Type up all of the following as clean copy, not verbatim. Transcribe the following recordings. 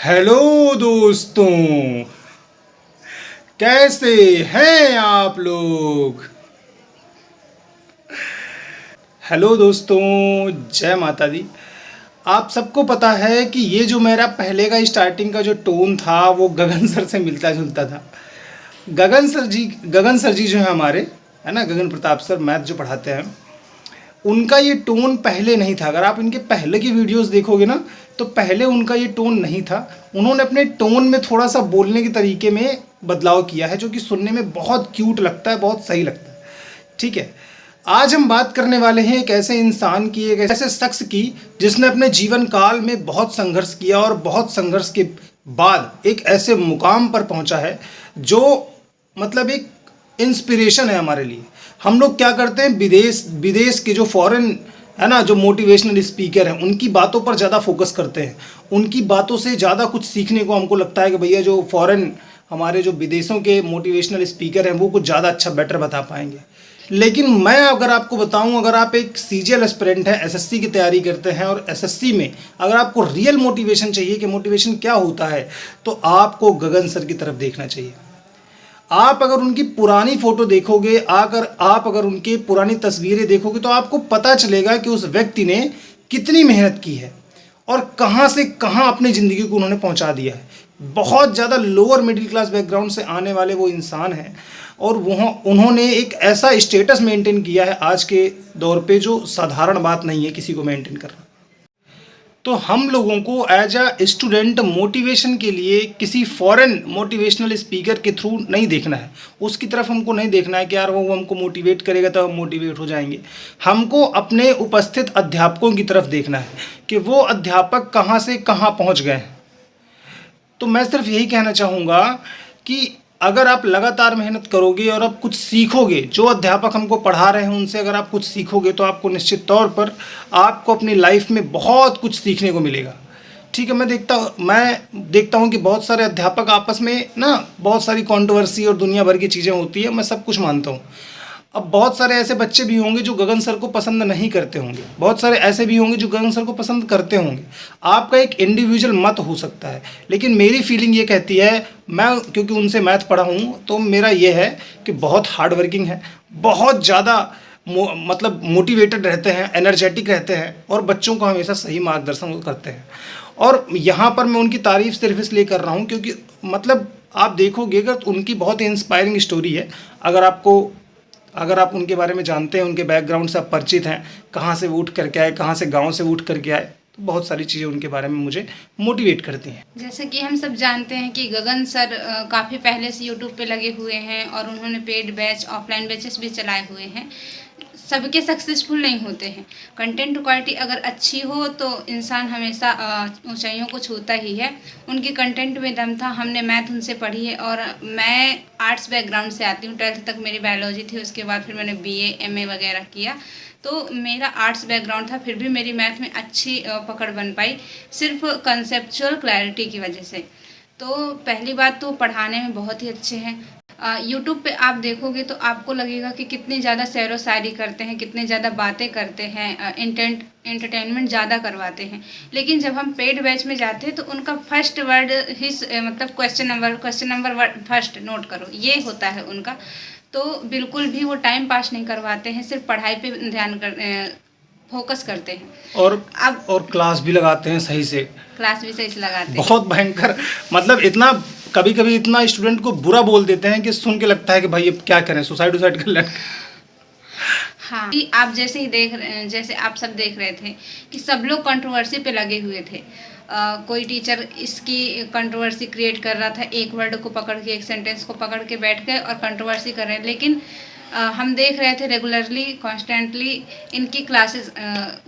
Hello दोस्तों, कैसे हैं आप लोग। हेलो दोस्तों, जय माता दी। आप सबको पता है कि ये जो मेरा पहले का स्टार्टिंग का जो टोन था वो गगन सर से मिलता जुलता था। गगन सर जी जो है हमारे, है ना, गगन प्रताप सर मैथ जो पढ़ाते हैं, उनका ये टोन पहले नहीं था। अगर आप इनके पहले की वीडियोस देखोगे ना, तो पहले उनका ये टोन नहीं था। उन्होंने अपने टोन में थोड़ा सा बोलने के तरीके में बदलाव किया है, जो कि सुनने में बहुत क्यूट लगता है, बहुत सही लगता है। ठीक है, आज हम बात करने वाले हैं एक ऐसे इंसान की, एक ऐसे शख्स की जिसने अपने जीवन काल में बहुत संघर्ष किया और बहुत संघर्ष के बाद एक ऐसे मुकाम पर पहुंचा है जो मतलब एक इंस्पिरेशन है हमारे लिए। हम लोग क्या करते हैं, विदेश विदेश के जो फॉरेन, है ना, जो मोटिवेशनल स्पीकर हैं, उनकी बातों पर ज़्यादा फोकस करते हैं। उनकी बातों से ज़्यादा कुछ सीखने को हमको लगता है कि भैया जो फॉरेन, हमारे जो विदेशों के मोटिवेशनल स्पीकर हैं, वो कुछ ज़्यादा अच्छा बेटर बता पाएंगे। लेकिन मैं अगर आपको बताऊं, अगर आप एक सीजीएल एस्पिरेंट हैं, एसएससी की तैयारी करते हैं, और एसएससी में अगर आपको रियल मोटिवेशन चाहिए कि मोटिवेशन क्या होता है, तो आपको गगन सर की तरफ देखना चाहिए। आप अगर उनकी पुरानी फ़ोटो देखोगे, आप अगर उनकी पुरानी तस्वीरें देखोगे, तो आपको पता चलेगा कि उस व्यक्ति ने कितनी मेहनत की है और कहाँ से कहाँ अपनी ज़िंदगी को उन्होंने पहुँचा दिया है। बहुत ज़्यादा लोअर मिडिल क्लास बैकग्राउंड से आने वाले वो इंसान हैं, और वह उन्होंने एक ऐसा स्टेटस मेंटेन किया है आज के दौर पे, जो साधारण बात नहीं है किसी को मेंटेन करना। तो हम लोगों को एज अ स्टूडेंट मोटिवेशन के लिए किसी फॉरेन मोटिवेशनल स्पीकर के थ्रू नहीं देखना है। उसकी तरफ हमको नहीं देखना है कि यार वो हमको मोटिवेट करेगा तो हम मोटिवेट हो जाएंगे। हमको अपने उपस्थित अध्यापकों की तरफ देखना है कि वो अध्यापक कहाँ से कहाँ पहुँच गए हैं। तो मैं सिर्फ यही कहना चाहूँगा कि अगर आप लगातार मेहनत करोगे और आप कुछ सीखोगे, जो अध्यापक हमको पढ़ा रहे हैं उनसे अगर आप कुछ सीखोगे, तो आपको निश्चित तौर पर आपको अपनी लाइफ में बहुत कुछ सीखने को मिलेगा। ठीक है, मैं देखता हूँ कि बहुत सारे अध्यापक आपस में ना बहुत सारी कंट्रोवर्सी और दुनिया भर की चीज़ें होती है, मैं सब कुछ मानता हूँ। अब बहुत सारे ऐसे बच्चे भी होंगे जो गगन सर को पसंद नहीं करते होंगे, बहुत सारे ऐसे भी होंगे जो गगन सर को पसंद करते होंगे। आपका एक इंडिविजुअल मत हो सकता है, लेकिन मेरी फीलिंग ये कहती है, मैं क्योंकि उनसे मैथ पढ़ा हूँ, तो मेरा ये है कि बहुत हार्ड वर्किंग है, बहुत ज़्यादा मतलब मोटिवेटेड रहते हैं, एनर्जेटिक रहते हैं, और बच्चों को हमेशा सही मार्गदर्शन करते हैं। और यहाँ पर मैं उनकी तारीफ़ सिर्फ इसलिए कर रहा हूँ क्योंकि मतलब आप देखोगे अगर, तो उनकी बहुत इंस्पायरिंग स्टोरी है। अगर आप उनके बारे में जानते हैं, उनके बैकग्राउंड से आप परिचित हैं, कहाँ से वो उठ करके आए, कहाँ से गांव से उठ करके आए, तो बहुत सारी चीज़ें उनके बारे में मुझे मोटिवेट करती हैं। जैसे कि हम सब जानते हैं कि गगन सर काफ़ी पहले से यूट्यूब पे लगे हुए हैं और उन्होंने पेड बैच, ऑफलाइन बैचेस भी चलाए हुए हैं। सबके सक्सेसफुल नहीं होते हैं। कंटेंट क्वालिटी अगर अच्छी हो तो इंसान हमेशा ऊंचाइयों को छूता ही है। उनके कंटेंट में दम था। हमने मैथ उनसे पढ़ी है और मैं आर्ट्स बैकग्राउंड से आती हूँ। 12th तक मेरी बायोलॉजी थी, उसके बाद फिर मैंने बीए एमए वगैरह किया, तो मेरा आर्ट्स बैकग्राउंड था। फिर भी मेरी मैथ में अच्छी पकड़ बन पाई, सिर्फ कंसेप्चुअल क्लैरिटी की वजह से। तो पहली बात तो पढ़ाने में बहुत ही अच्छे हैं। यूट्यूब पे आप देखोगे तो आपको लगेगा कि कितनी ज़्यादा सैरो शायरी करते हैं, कितने ज़्यादा बातें करते हैं, एंटरटेनमेंट ज़्यादा करवाते हैं। लेकिन जब हम पेड बैच में जाते हैं तो उनका फर्स्ट वर्ड ही मतलब क्वेश्चन नंबर फर्स्ट नोट करो, ये होता है उनका। तो बिल्कुल भी वो टाइम पास नहीं करवाते हैं, सिर्फ पढ़ाई पे ध्यान फोकस करते हैं। और क्लास भी लगाते हैं सही से, क्लास भी सही से लगाते हैं। बहुत भयंकर, मतलब इतना कभी कभी इतना स्टूडेंट को बुरा बोल देते हैं कि सुन के लगता है कि भाई अब क्या करें, सुसाइड कर लें। हाँ, कि आप जैसे आप सब देख रहे थे कि सब लोग कंट्रोवर्सी पे लगे हुए थे। कोई टीचर इसकी कंट्रोवर्सी क्रिएट कर रहा था, एक वर्ड को पकड़ के, एक सेंटेंस को पकड़ के बैठ गए और कंट्रोवर्सी कर रहे हैं। लेकिन हम देख रहे थे रेगुलरली, कॉन्स्टेंटली इनकी क्लासेस,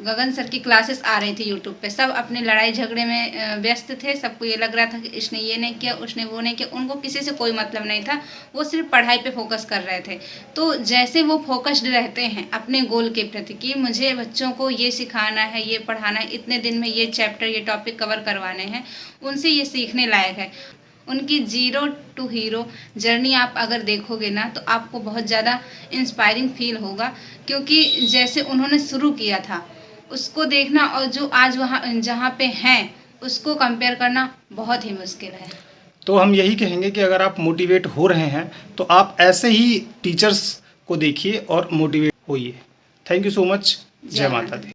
गगन सर की क्लासेस आ रही थी यूट्यूब पे। सब अपने लड़ाई झगड़े में व्यस्त थे। सबको ये लग रहा था कि इसने ये नहीं किया, उसने वो नहीं किया। उनको किसी से कोई मतलब नहीं था, वो सिर्फ पढ़ाई पे फोकस कर रहे थे। तो जैसे वो फोकस्ड रहते हैं अपने गोल के प्रति कि मुझे बच्चों को ये सिखाना है, ये पढ़ाना है, इतने दिन में ये चैप्टर, ये टॉपिक कवर करवाने हैं, उनसे ये सीखने लायक है। उनकी 0 टू हीरो जर्नी आप अगर देखोगे ना, तो आपको बहुत ज़्यादा इंस्पायरिंग फील होगा। क्योंकि जैसे उन्होंने शुरू किया था उसको देखना, और जो आज वहाँ जहाँ पे हैं उसको कंपेयर करना बहुत ही मुश्किल है। तो हम यही कहेंगे कि अगर आप मोटिवेट हो रहे हैं तो आप ऐसे ही टीचर्स को देखिए और मोटिवेट होइए। Thank you so much. जय माता दी।